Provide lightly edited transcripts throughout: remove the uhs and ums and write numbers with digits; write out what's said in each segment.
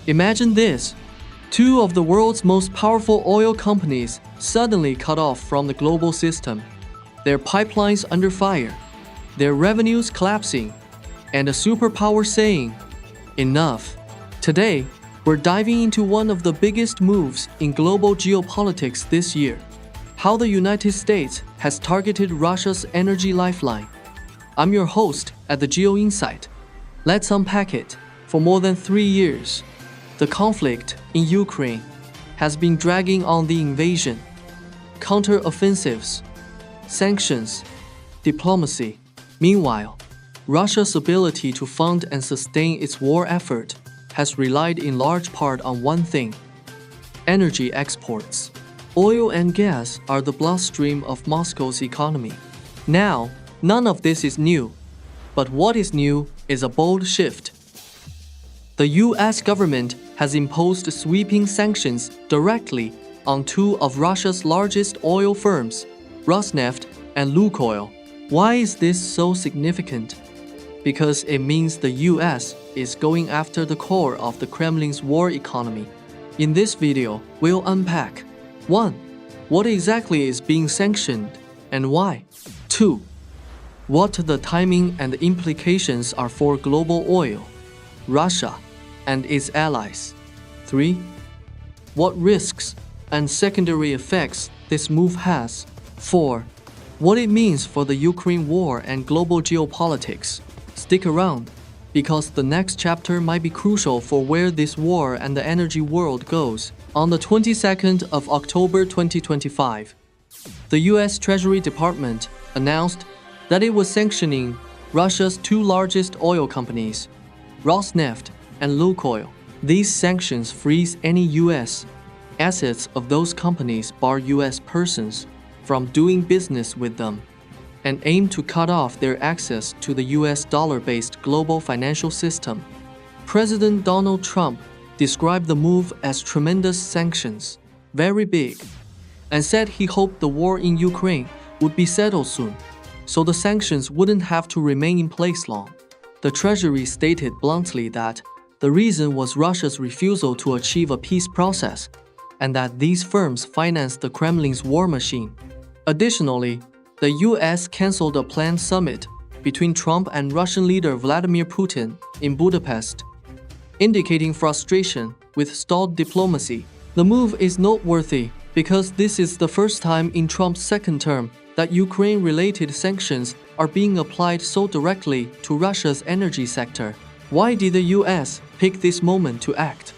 Imagine this. Two of the world's most powerful oil companies suddenly cut off from the global system. Their pipelines under fire, their revenues collapsing, and a superpower saying, "Enough." Today, we're diving into one of the biggest moves in global geopolitics this year. How the United States has targeted Russia's energy lifeline. I'm your host at the GeoInsight. Let's unpack it. For more than 3 years, the conflict in Ukraine has been dragging on. The invasion, counter-offensives, sanctions, diplomacy. Meanwhile, Russia's ability to fund and sustain its war effort has relied in large part on one thing: energy exports. Oil and gas are the bloodstream of Moscow's economy. Now, none of this is new. But what is new is a bold shift. The US government has imposed sweeping sanctions directly on two of Russia's largest oil firms, Rosneft and Lukoil. Why is this so significant? Because it means the US is going after the core of the Kremlin's war economy. In this video, we'll unpack 1. What exactly is being sanctioned and why? 2. What the timing and implications are for global oil, Russia, and its allies. 3. What risks and secondary effects this move has. 4. What it means for the Ukraine war and global geopolitics. Stick around, because the next chapter might be crucial for where this war and the energy world goes. On the 22nd of October 2025, the US Treasury Department announced that it was sanctioning Russia's two largest oil companies, Rosneft and Lukoil. These sanctions freeze any US assets of those companies bar US persons from doing business with them and aim to cut off their access to the US dollar-based global financial system. President Donald Trump described the move as tremendous sanctions, very big, and said he hoped the war in Ukraine would be settled soon, so the sanctions wouldn't have to remain in place long. The Treasury stated bluntly that the reason was Russia's refusal to achieve a peace process, and that these firms financed the Kremlin's war machine. Additionally, the US canceled a planned summit between Trump and Russian leader Vladimir Putin in Budapest, indicating frustration with stalled diplomacy. The move is noteworthy because this is the first time in Trump's second term that Ukraine-related sanctions are being applied so directly to Russia's energy sector. Why did the US pick this moment to act?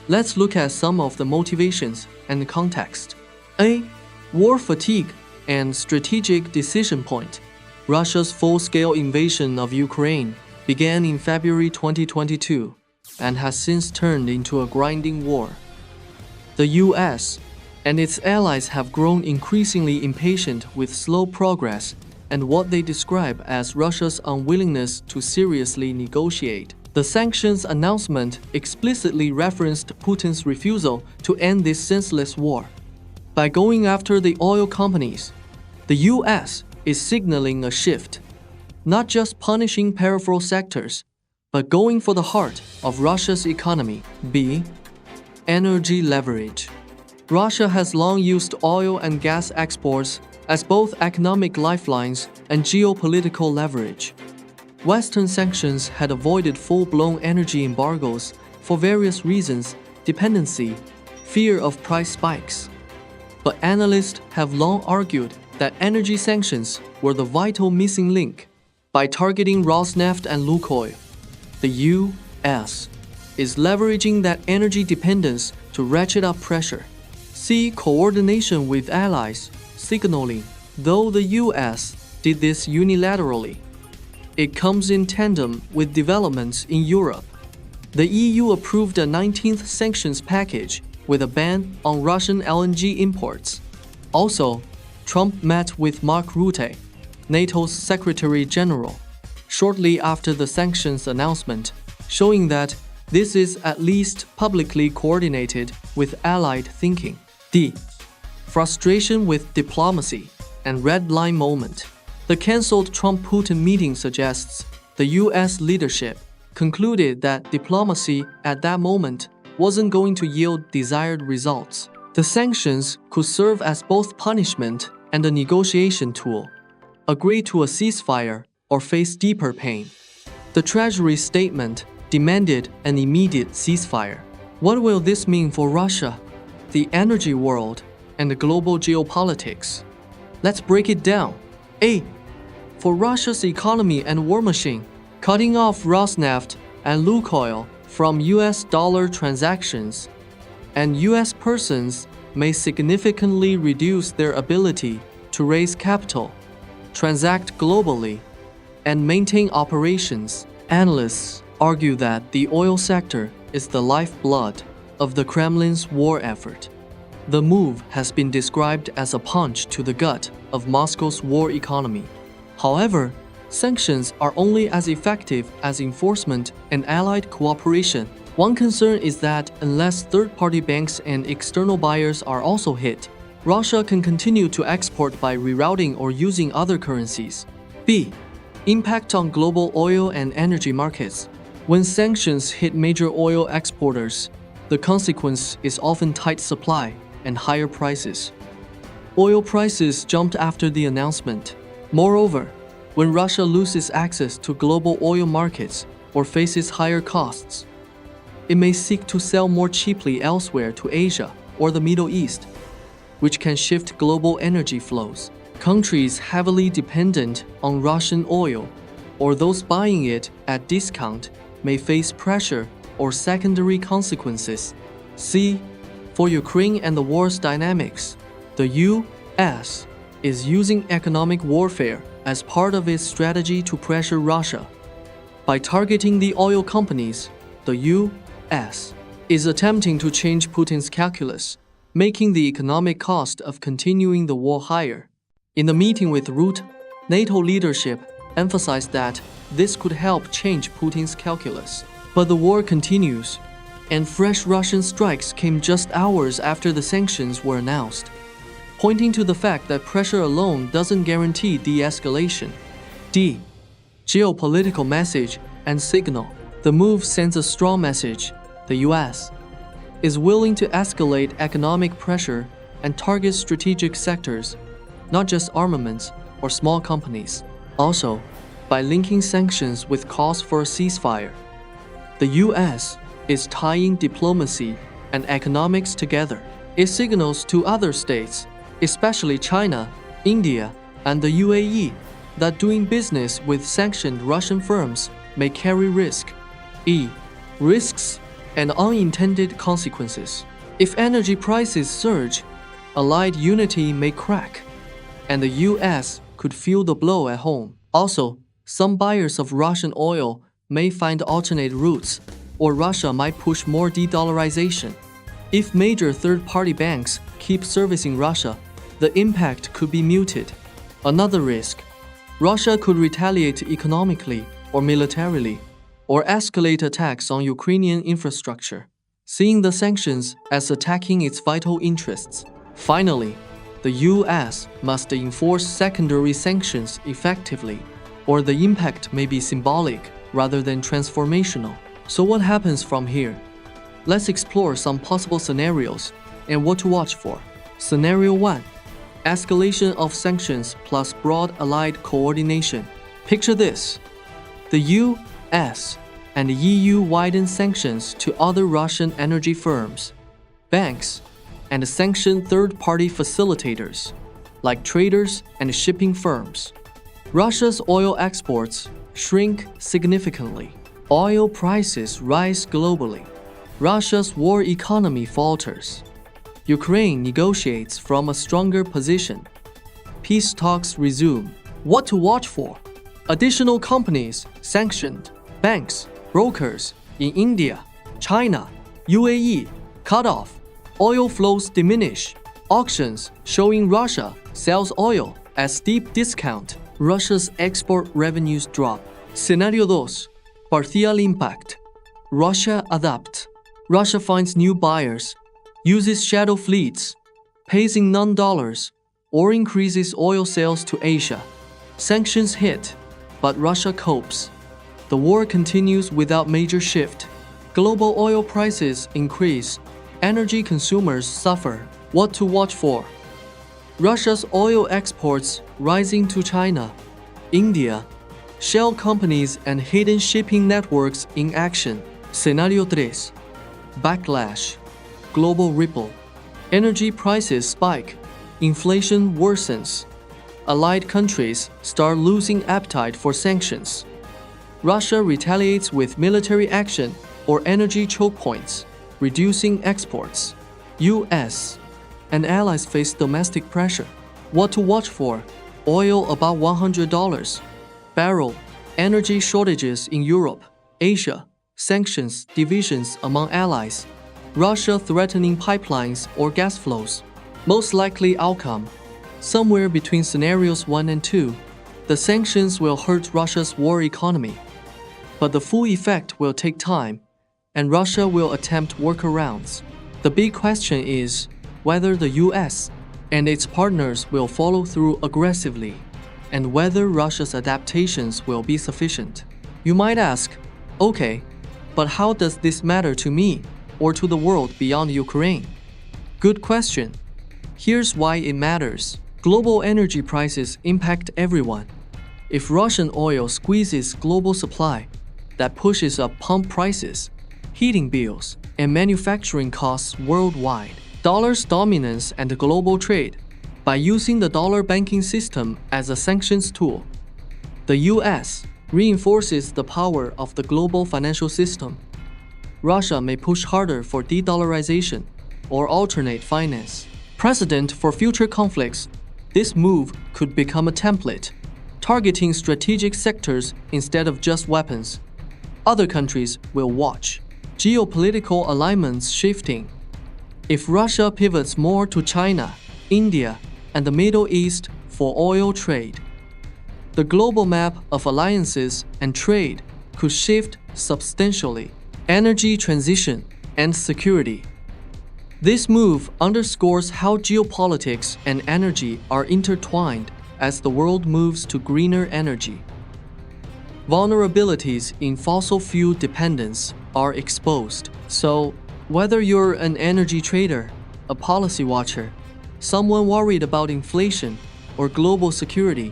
Let's look at some of the motivations and context. A. War fatigue and strategic decision point. Russia's full-scale invasion of Ukraine began in February 2022 and has since turned into a grinding war. The US and its allies have grown increasingly impatient with slow progress and what they describe as Russia's unwillingness to seriously negotiate. The sanctions announcement explicitly referenced Putin's refusal to end this senseless war. By going after the oil companies, the US is signaling a shift, not just punishing peripheral sectors, but going for the heart of Russia's economy. B. Energy leverage. Russia has long used oil and gas exports as both economic lifelines and geopolitical leverage. Western sanctions had avoided full-blown energy embargoes for various reasons: dependency, fear of price spikes. But analysts have long argued that energy sanctions were the vital missing link. By targeting Rosneft and Lukoil, the US is leveraging that energy dependence to ratchet up pressure. See coordination with allies, signaling. Though the US did this unilaterally, it comes in tandem with developments in Europe. The EU approved a 19th sanctions package with a ban on Russian LNG imports. Also, Trump met with Mark Rutte, NATO's Secretary General, shortly after the sanctions announcement, showing that this is at least publicly coordinated with allied thinking. D. Frustration with diplomacy and red line moment. The cancelled Trump-Putin meeting suggests the US leadership concluded that diplomacy at that moment wasn't going to yield desired results. The sanctions could serve as both punishment and a negotiation tool. Agree to a ceasefire or face deeper pain. The Treasury statement demanded an immediate ceasefire. What will this mean for Russia, the energy world, and the global geopolitics? Let's break it down. A. For Russia's economy and war machine, cutting off Rosneft and Lukoil from US dollar transactions, and US persons may significantly reduce their ability to raise capital, transact globally, and maintain operations. Analysts argue that the oil sector is the lifeblood of the Kremlin's war effort. The move has been described as a punch to the gut of Moscow's war economy. However, sanctions are only as effective as enforcement and allied cooperation. One concern is that unless third-party banks and external buyers are also hit, Russia can continue to export by rerouting or using other currencies. B. Impact on global oil and energy markets. When sanctions hit major oil exporters, the consequence is often tight supply and higher prices. Oil prices jumped after the announcement. Moreover, when Russia loses access to global oil markets or faces higher costs, it may seek to sell more cheaply elsewhere to Asia or the Middle East, which can shift global energy flows. Countries heavily dependent on Russian oil or those buying it at discount may face pressure or secondary consequences. C. For Ukraine and the war's dynamics, the U.S. is using economic warfare as part of its strategy to pressure Russia. By targeting the oil companies, the U.S. is attempting to change Putin's calculus, making the economic cost of continuing the war higher. In the meeting with Rutte, NATO leadership emphasized that this could help change Putin's calculus. But the war continues, and fresh Russian strikes came just hours after the sanctions were announced, pointing to the fact that pressure alone doesn't guarantee de-escalation. D. Geopolitical message and signal. The move sends a strong message. The U.S. is willing to escalate economic pressure and target strategic sectors, not just armaments or small companies. Also, by linking sanctions with calls for a ceasefire, the U.S. is tying diplomacy and economics together. It signals to other states, especially China, India, and the UAE, that doing business with sanctioned Russian firms may carry risk. E. Risks and unintended consequences. If energy prices surge, allied unity may crack, and the U.S. could feel the blow at home. Also, some buyers of Russian oil may find alternate routes, or Russia might push more de-dollarization. If major third-party banks keep servicing Russia, the impact could be muted. Another risk: Russia could retaliate economically or militarily, or escalate attacks on Ukrainian infrastructure, seeing the sanctions as attacking its vital interests. Finally, the U.S. must enforce secondary sanctions effectively, or the impact may be symbolic rather than transformational. So what happens from here? Let's explore some possible scenarios and what to watch for. Scenario 1. Escalation of sanctions plus broad allied coordination. Picture this. The U.S. and the EU widen sanctions to other Russian energy firms, banks, and sanction third-party facilitators, like traders and shipping firms. Russia's oil exports shrink significantly. Oil prices rise globally. Russia's war economy falters. Ukraine negotiates from a stronger position. Peace talks resume. What to watch for? Additional companies sanctioned, banks, brokers in India, China, UAE cut off. Oil flows diminish. Auctions showing Russia sells oil at steep discount. Russia's export revenues drop. Scenario 2. Parcial impact. Russia adapts. Russia finds new buyers, uses shadow fleets, pays in non-dollars, or increases oil sales to Asia. Sanctions hit, but Russia copes. The war continues without major shift. Global oil prices increase. Energy consumers suffer. What to watch for? Russia's oil exports rising to China, India, shell companies and hidden shipping networks in action. Scenario 3. Backlash. Global ripple. Energy prices spike. Inflation worsens. Allied countries start losing appetite for sanctions. Russia retaliates with military action or energy choke points, reducing exports. US and allies face domestic pressure. What to watch for? Oil about $100 barrel. Energy shortages in Europe, Asia. Sanctions divisions among allies. Russia threatening pipelines or gas flows. Most likely outcome. Somewhere between scenarios 1 and 2, the sanctions will hurt Russia's war economy. But the full effect will take time, and Russia will attempt workarounds. The big question is whether the US and its partners will follow through aggressively, and whether Russia's adaptations will be sufficient. You might ask, okay, but how does this matter to me or to the world beyond Ukraine? Good question. Here's why it matters. Global energy prices impact everyone. If Russian oil squeezes global supply, that pushes up pump prices, heating bills, and manufacturing costs worldwide. Dollar's dominance and global trade. By using the dollar banking system as a sanctions tool, the US reinforces the power of the global financial system. Russia may push harder for de-dollarization or alternate finance. Precedent for future conflicts. This move could become a template, targeting strategic sectors instead of just weapons. Other countries will watch. Geopolitical alignments shifting. If Russia pivots more to China, India, and the Middle East for oil trade, the global map of alliances and trade could shift substantially. Energy transition and security. This move underscores how geopolitics and energy are intertwined as the world moves to greener energy. Vulnerabilities in fossil fuel dependence are exposed. So, whether you're an energy trader, a policy watcher, someone worried about inflation or global security,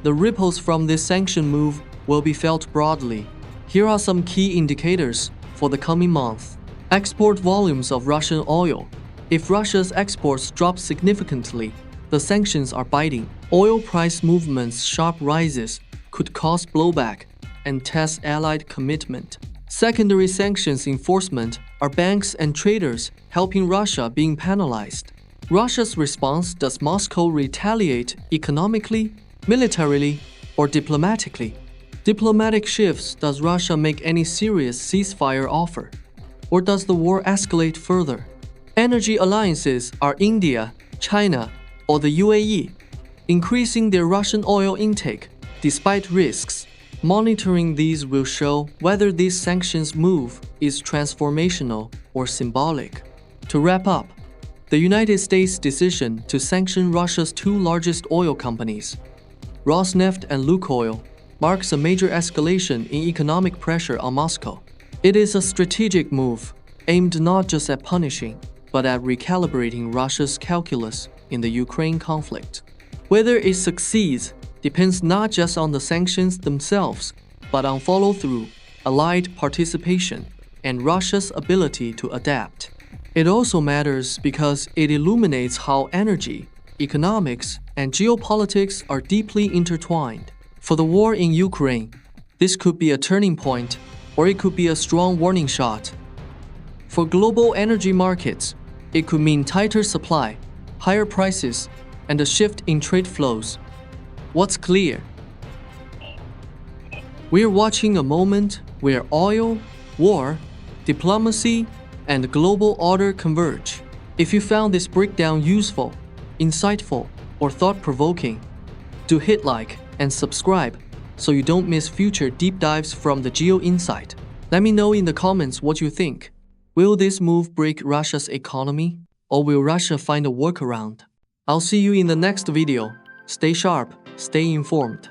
the ripples from this sanction move will be felt broadly. Here are some key indicators for the coming month. Export volumes of Russian oil. If Russia's exports drop significantly, the sanctions are biting. Oil price movements' sharp rises could cause blowback and test allied commitment. Secondary sanctions enforcement are banks and traders helping Russia being penalized. Russia's response: does Moscow retaliate economically, militarily, or diplomatically? Diplomatic shifts: does Russia make any serious ceasefire offer? Or does the war escalate further? Energy alliances are India, China, or the UAE, increasing their Russian oil intake despite risks. Monitoring these will show whether this sanctions move is transformational or symbolic. To wrap up, the United States' decision to sanction Russia's two largest oil companies, Rosneft and Lukoil, marks a major escalation in economic pressure on Moscow. It is a strategic move aimed not just at punishing, but at recalibrating Russia's calculus in the Ukraine conflict. Whether it succeeds depends not just on the sanctions themselves, but on follow-through, allied participation, and Russia's ability to adapt. It also matters because it illuminates how energy, economics, and geopolitics are deeply intertwined. For the war in Ukraine, this could be a turning point, or it could be a strong warning shot. For global energy markets, it could mean tighter supply, higher prices, and a shift in trade flows. What's clear? We're watching a moment where oil, war, diplomacy, and global order converge. If you found this breakdown useful, insightful, or thought-provoking, do hit like and subscribe so you don't miss future deep dives from the GeoInsight. Let me know in the comments what you think. Will this move break Russia's economy, or will Russia find a workaround? I'll see you in the next video. Stay sharp, stay informed.